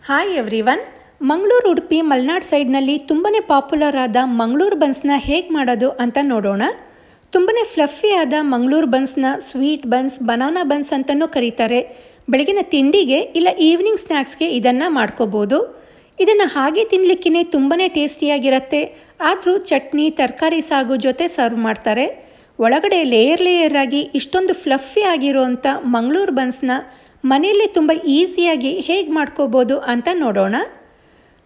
Hi everyone. Mangaluru Udupi Malenadu ಸೈಡ್ನಲ್ಲಿ ತುಂಬಾ popular ಆದ ಮಂಗಳೂರು ಬನ್ಸ್ನ ಹೇಗೆ ಮಾಡೋದು ಅಂತ ನೋಡೋಣ. ತುಂಬಾ ಫ್ಲಫಿ ಆದ ಮಂಗಳೂರು ಬನ್ಸ್ನ ಸ್ವೀಟ್ ಬನ್ಸ್, ಬನಾನಾ ಬನ್ಸ್ ಅಂತಲೂ ಕರೀತಾರೆ. ಬೆಳಗಿನ ತಿಂಡಿಗೆ ಇಲ್ಲ ಈವ್ನಿಂಗ್ ಸ್ನ್ಯಾಕ್ಸ್ಗೆ ಇದನ್ನು ಮಾಡ್ಕೋಬೋದು. ಇದನ್ನು ಹಾಗೆ ತಿನ್ನಲಿಕ್ಕೇ ತುಂಬಾ ಟೇಸ್ಟಿಯಾಗಿರುತ್ತೆ. ಆದರೂ ಚಟ್ನಿ, ತರಕಾರಿ ಸಾಗು ಜೊತೆ ಸರ್ವ್ ಮಾಡ್ತಾರೆ. ಒಳಗಡೆ ಲೇಯರ್ ಆಗಿ ಇಷ್ಟೊಂದು ಫ್ಲಫಿ ಆಗಿರೋವಂಥ ಮಂಗಳೂರು ಬನ್ಸ್ನ ಮನೆಯಲ್ಲೇ ತುಂಬ ಈಸಿಯಾಗಿ ಹೇಗೆ ಮಾಡ್ಕೋಬೋದು ಅಂತ ನೋಡೋಣ.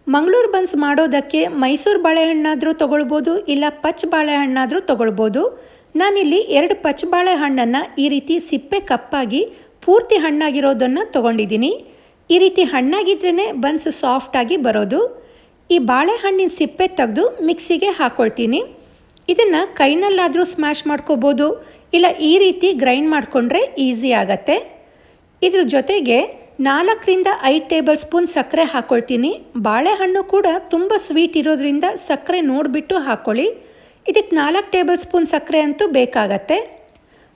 ಮಂಗಳೂರು ಬನ್ಸ್ ಮಾಡೋದಕ್ಕೆ ಮೈಸೂರು ಬಾಳೆಹಣ್ಣಾದರೂ ತೊಗೊಳ್ಬೋದು, ಇಲ್ಲ ಪಚ್ಚ ಬಾಳೆಹಣ್ಣಾದರೂ ತೊಗೊಳ್ಬೋದು. ನಾನಿಲ್ಲಿ 2 ಪಚ್ಚ ಬಾಳೆಹಣ್ಣನ್ನು ಈ ರೀತಿ ಸಿಪ್ಪೆ ಕಪ್ಪಾಗಿ ಪೂರ್ತಿ ಹಣ್ಣಾಗಿರೋದನ್ನು ತೊಗೊಂಡಿದ್ದೀನಿ. ಈ ರೀತಿ ಹಣ್ಣಾಗಿದ್ರೇ ಬನ್ಸ್ ಸಾಫ್ಟಾಗಿ ಬರೋದು. ಈ ಬಾಳೆಹಣ್ಣಿನ ಸಿಪ್ಪೆ ತೆಗೆದು ಮಿಕ್ಸಿಗೆ ಹಾಕ್ಕೊಳ್ತೀನಿ. ಇದನ್ನು ಕೈನಲ್ಲಾದರೂ ಸ್ಮ್ಯಾಶ್ ಮಾಡ್ಕೋಬೋದು, ಇಲ್ಲ ಈ ರೀತಿ ಗ್ರೈಂಡ್ ಮಾಡಿಕೊಂಡ್ರೆ ಈಸಿ ಆಗತ್ತೆ. ಇದ್ರ ಜೊತೆಗೆ 4ರಿಂದ 5 ಟೇಬಲ್ ಸ್ಪೂನ್ ಸಕ್ಕರೆ ಹಾಕ್ಕೊಳ್ತೀನಿ. ಬಾಳೆಹಣ್ಣು ಕೂಡ ತುಂಬ ಸ್ವೀಟ್ ಇರೋದ್ರಿಂದ ಸಕ್ಕರೆ ನೋಡಿಬಿಟ್ಟು ಹಾಕ್ಕೊಳ್ಳಿ. ಇದಕ್ಕೆ 4 ಟೇಬಲ್ ಸ್ಪೂನ್ ಸಕ್ಕರೆ ಅಂತೂ ಬೇಕಾಗತ್ತೆ.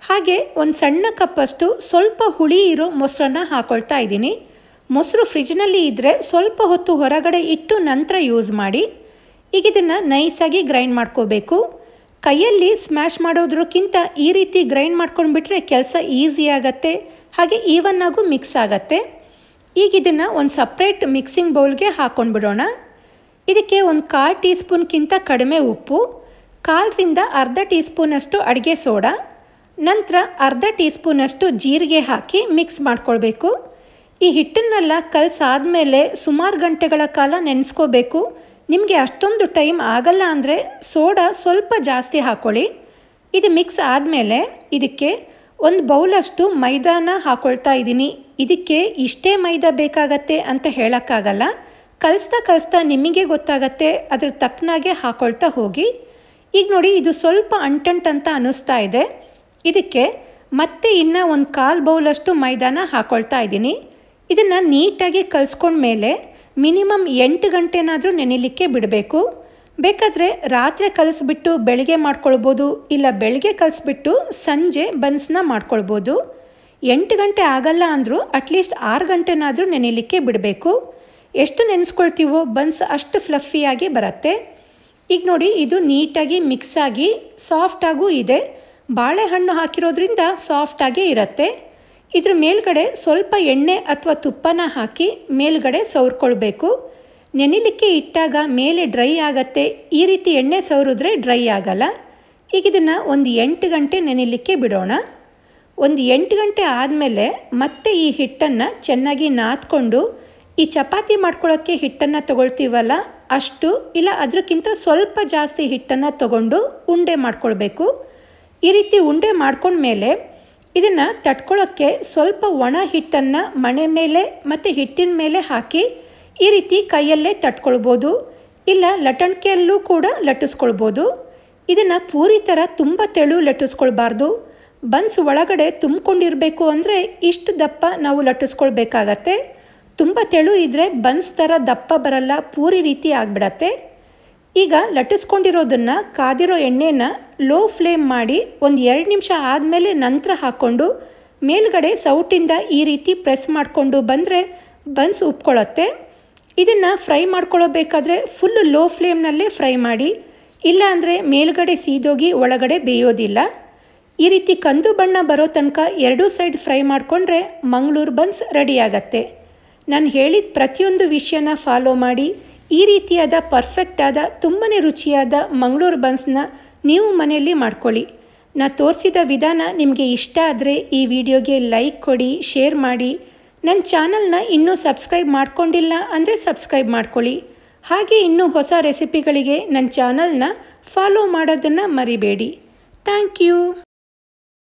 ಹಾಗೆ ಒಂದು ಸಣ್ಣ ಕಪ್ಪಷ್ಟು ಸ್ವಲ್ಪ ಹುಳಿ ಇರೋ ಮೊಸರನ್ನ ಹಾಕ್ಕೊಳ್ತಾ ಇದ್ದೀನಿ. ಮೊಸರು ಫ್ರಿಜ್ನಲ್ಲಿ ಇದ್ದರೆ ಸ್ವಲ್ಪ ಹೊತ್ತು ಹೊರಗಡೆ ಇಟ್ಟು ನಂತರ ಯೂಸ್ ಮಾಡಿ. ಈಗ ಇದನ್ನು ನೈಸಾಗಿ ಗ್ರೈಂಡ್ ಮಾಡ್ಕೋಬೇಕು. ಕೈಯಲ್ಲಿ ಸ್ಮ್ಯಾಶ್ ಮಾಡೋದ್ರಕ್ಕಿಂತ ಈ ರೀತಿ ಗ್ರೈಂಡ್ ಮಾಡ್ಕೊಂಡ್ಬಿಟ್ರೆ ಕೆಲಸ ಈಸಿ ಆಗುತ್ತೆ, ಹಾಗೆ ಈವನ್ನಾಗೂ ಮಿಕ್ಸ್ ಆಗುತ್ತೆ. ಈಗ ಇದನ್ನು ಒಂದು ಸಪ್ರೇಟ್ ಮಿಕ್ಸಿಂಗ್ ಬೌಲ್ಗೆ ಹಾಕ್ಕೊಂಡ್ಬಿಡೋಣ. ಇದಕ್ಕೆ ಒಂದು 1/4 ಟೀ ಸ್ಪೂನ್ಗಿಂತ ಕಡಿಮೆ ಉಪ್ಪು, 1/4ರಿಂದ ಅರ್ಧ ಟೀ ಸ್ಪೂನಷ್ಟು ಅಡುಗೆ ಸೋಡಾ, ನಂತರ ಅರ್ಧ ಟೀ ಸ್ಪೂನಷ್ಟು ಜೀರಿಗೆ ಹಾಕಿ ಮಿಕ್ಸ್ ಮಾಡ್ಕೊಳ್ಬೇಕು. ಈ ಹಿಟ್ಟನ್ನೆಲ್ಲ ಕಲಸಾದ್ಮೇಲೆ ಸುಮಾರು ಗಂಟೆಗಳ ಕಾಲ ನೆನೆಸ್ಕೋಬೇಕು. ನಿಮಗೆ ಅಷ್ಟೊಂದು ಟೈಮ್ ಆಗಲ್ಲ ಅಂದರೆ ಸೋಡಾ ಸ್ವಲ್ಪ ಜಾಸ್ತಿ ಹಾಕ್ಕೊಳ್ಳಿ. ಇದು ಮಿಕ್ಸ್ ಆದಮೇಲೆ ಇದಕ್ಕೆ ಒಂದು ಬೌಲಷ್ಟು ಮೈದಾನ ಹಾಕ್ಕೊಳ್ತಾ ಇದ್ದೀನಿ. ಇದಕ್ಕೆ ಇಷ್ಟೇ ಮೈದಾ ಬೇಕಾಗತ್ತೆ ಅಂತ ಹೇಳೋಕ್ಕಾಗಲ್ಲ. ಕಲಿಸ್ತಾ ನಿಮಗೆ ಗೊತ್ತಾಗತ್ತೆ, ಅದ್ರ ತಕ್ಕನಾಗೆ ಹಾಕ್ಕೊಳ್ತಾ ಹೋಗಿ. ಈಗ ನೋಡಿ, ಇದು ಸ್ವಲ್ಪ ಅಂಟಂಟಂತ ಅನ್ನಿಸ್ತಾ ಇದೆ. ಇದಕ್ಕೆ ಮತ್ತೆ ಇನ್ನೂ ಒಂದು 1/4 ಬೌಲಷ್ಟು ಮೈದಾನ ಹಾಕ್ಕೊಳ್ತಾ ಇದ್ದೀನಿ. ಇದನ್ನು ನೀಟಾಗಿ ಕಲಿಸ್ಕೊಂಡ್ಮೇಲೆ ಮಿನಿಮಮ್ 8 ಗಂಟೆನಾದರೂ ನೆನೆಯಲಿಕ್ಕೆ ಬಿಡಬೇಕು. ಬೇಕಾದರೆ ರಾತ್ರಿ ಕಲಿಸ್ಬಿಟ್ಟು ಬೆಳಗ್ಗೆ ಮಾಡ್ಕೊಳ್ಬೋದು, ಇಲ್ಲ ಬೆಳಗ್ಗೆ ಕಲಿಸ್ಬಿಟ್ಟು ಸಂಜೆ ಬನ್ಸ್ನ ಮಾಡ್ಕೊಳ್ಬೋದು. 8 ಗಂಟೆ ಆಗಲ್ಲ ಅಂದರೂ ಅಟ್ಲೀಸ್ಟ್ 6 ಗಂಟೆನಾದರೂ ನೆನೆಯಲಿಕ್ಕೆ ಬಿಡಬೇಕು. ಎಷ್ಟು ನೆನೆಸ್ಕೊಳ್ತೀವೋ ಬನ್ಸ್ ಅಷ್ಟು ಫ್ಲಫಿಯಾಗಿ ಬರುತ್ತೆ. ಈಗ ನೋಡಿ, ಇದು ನೀಟಾಗಿ ಮಿಕ್ಸ್ ಆಗಿ ಸಾಫ್ಟಾಗೂ ಇದೆ. ಬಾಳೆಹಣ್ಣು ಹಾಕಿರೋದ್ರಿಂದ ಸಾಫ್ಟಾಗೇ ಇರುತ್ತೆ. ಇದ್ರ ಮೇಲ್ಗಡೆ ಸ್ವಲ್ಪ ಎಣ್ಣೆ ಅಥವಾ ತುಪ್ಪನ ಹಾಕಿ ಮೇಲ್ಗಡೆ ಸವರ್ಕೊಳ್ಬೇಕು. ನೆನೆಯಲಿಕ್ಕೆ ಇಟ್ಟಾಗ ಮೇಲೆ ಡ್ರೈ ಆಗತ್ತೆ. ಈ ರೀತಿ ಎಣ್ಣೆ ಸವರಿದ್ರೆ ಡ್ರೈ ಆಗಲ್ಲ. ಈಗ ಇದನ್ನು ಒಂದು 8 ಗಂಟೆ ನೆನೆಯಲಿಕ್ಕೆ ಬಿಡೋಣ. ಒಂದು 8 ಗಂಟೆ ಆದಮೇಲೆ ಮತ್ತೆ ಈ ಹಿಟ್ಟನ್ನು ಚೆನ್ನಾಗಿ ನಾದ್ಕೊಂಡು, ಈ ಚಪಾತಿ ಮಾಡ್ಕೊಳ್ಳೋಕ್ಕೆ ಹಿಟ್ಟನ್ನು ತೊಗೊಳ್ತೀವಲ್ಲ ಅಷ್ಟು, ಇಲ್ಲ ಅದಕ್ಕಿಂತ ಸ್ವಲ್ಪ ಜಾಸ್ತಿ ಹಿಟ್ಟನ್ನು ತೊಗೊಂಡು ಉಂಡೆ ಮಾಡ್ಕೊಳ್ಬೇಕು. ಈ ರೀತಿ ಉಂಡೆ ಮಾಡ್ಕೊಂಡ್ಮೇಲೆ ಇದನ್ನು ತಟ್ಕೊಳ್ಳೋಕ್ಕೆ ಸ್ವಲ್ಪ ಒಣ ಹಿಟ್ಟನ್ನು ಮಣೆ ಮೇಲೆ ಮತ್ತು ಹಿಟ್ಟಿನ ಮೇಲೆ ಹಾಕಿ ಈ ರೀತಿ ಕೈಯಲ್ಲೇ ತಟ್ಕೊಳ್ಬೋದು, ಇಲ್ಲ ಲಟ್ಟಣಿಕೆಯಲ್ಲೂ ಕೂಡ ಲಟ್ಟಿಸ್ಕೊಳ್ಬೋದು. ಇದನ್ನು ಪೂರಿ ಥರ ತುಂಬ ತೆಳು ಲಟ್ಟಿಸ್ಕೊಳ್ಬಾರ್ದು. ಬನ್ಸ್ ಒಳಗಡೆ ತುಂಬಿಕೊಂಡಿರಬೇಕು ಅಂದರೆ ಇಷ್ಟು ದಪ್ಪ ನಾವು ಲಟ್ಟಿಸ್ಕೊಳ್ಬೇಕಾಗತ್ತೆ. ತುಂಬ ತೆಳು ಇದ್ದರೆ ಬನ್ಸ್ ಥರ ದಪ್ಪ ಬರಲ್ಲ, ಪೂರಿ ರೀತಿ ಆಗಿಬಿಡತ್ತೆ. ಈಗ ಲಟ್ಟಿಸ್ಕೊಂಡಿರೋದನ್ನು ಕಾದಿರೋ ಎಣ್ಣೆನ ಲೋ ಫ್ಲೇಮ್ ಮಾಡಿ ಒಂದು 2 ನಿಮಿಷ ಆದಮೇಲೆ ನಂತರ ಹಾಕ್ಕೊಂಡು ಮೇಲ್ಗಡೆ ಸೌಟಿಂದ ಈ ರೀತಿ ಪ್ರೆಸ್ ಮಾಡಿಕೊಂಡು ಬಂದರೆ ಬನ್ಸ್ ಉಪ್ಕೊಳ್ಳುತ್ತೆ. ಇದನ್ನು ಫ್ರೈ ಮಾಡ್ಕೊಳ್ಳೋಬೇಕಾದ್ರೆ ಫುಲ್ಲು ಲೋ ಫ್ಲೇಮ್ನಲ್ಲೇ ಫ್ರೈ ಮಾಡಿ, ಇಲ್ಲ ಅಂದರೆ ಮೇಲ್ಗಡೆ ಸೀದೋಗಿ ಒಳಗಡೆ ಬೇಯೋದಿಲ್ಲ. ಈ ರೀತಿ ಕಂದು ಬಣ್ಣ ಬರೋ ತನಕ 2 ಸೈಡ್ ಫ್ರೈ ಮಾಡಿಕೊಂಡ್ರೆ ಮಂಗಳೂರು ಬನ್ಸ್ ರೆಡಿ ಆಗತ್ತೆ. ನಾನು ಹೇಳಿದ ಪ್ರತಿಯೊಂದು ವಿಷಯನ ಫಾಲೋ ಮಾಡಿ ಈ ರೀತಿಯಾದ ಪರ್ಫೆಕ್ಟ್ ಆದ ತುಂಬಾ ರುಚಿಯಾದ ಮಂಗಳೂರು ಬನ್ಸ್ನ ನೀವು ಮನೆಯಲ್ಲಿ ಮಾಡ್ಕೊಳ್ಳಿ. ನಾನು ತೋರಿಸಿದ ವಿಧಾನ ನಿಮಗೆ ಇಷ್ಟ ಆದರೆ ಈ ವಿಡಿಯೋಗೆ ಲೈಕ್ ಕೊಡಿ, ಶೇರ್ ಮಾಡಿ. ನನ್ನ ಚಾನಲ್ನ ಇನ್ನೂ ಸಬ್ಸ್ಕ್ರೈಬ್ ಮಾಡ್ಕೊಂಡಿಲ್ಲ ಅಂದರೆ ಸಬ್ಸ್ಕ್ರೈಬ್ ಮಾಡ್ಕೊಳ್ಳಿ. ಹಾಗೆ ಇನ್ನೂ ಹೊಸ ರೆಸಿಪಿಗಳಿಗೆ ನನ್ನ ಚಾನಲ್ನ ಫಾಲೋ ಮಾಡೋದನ್ನು ಮರಿಬೇಡಿ. Thank you.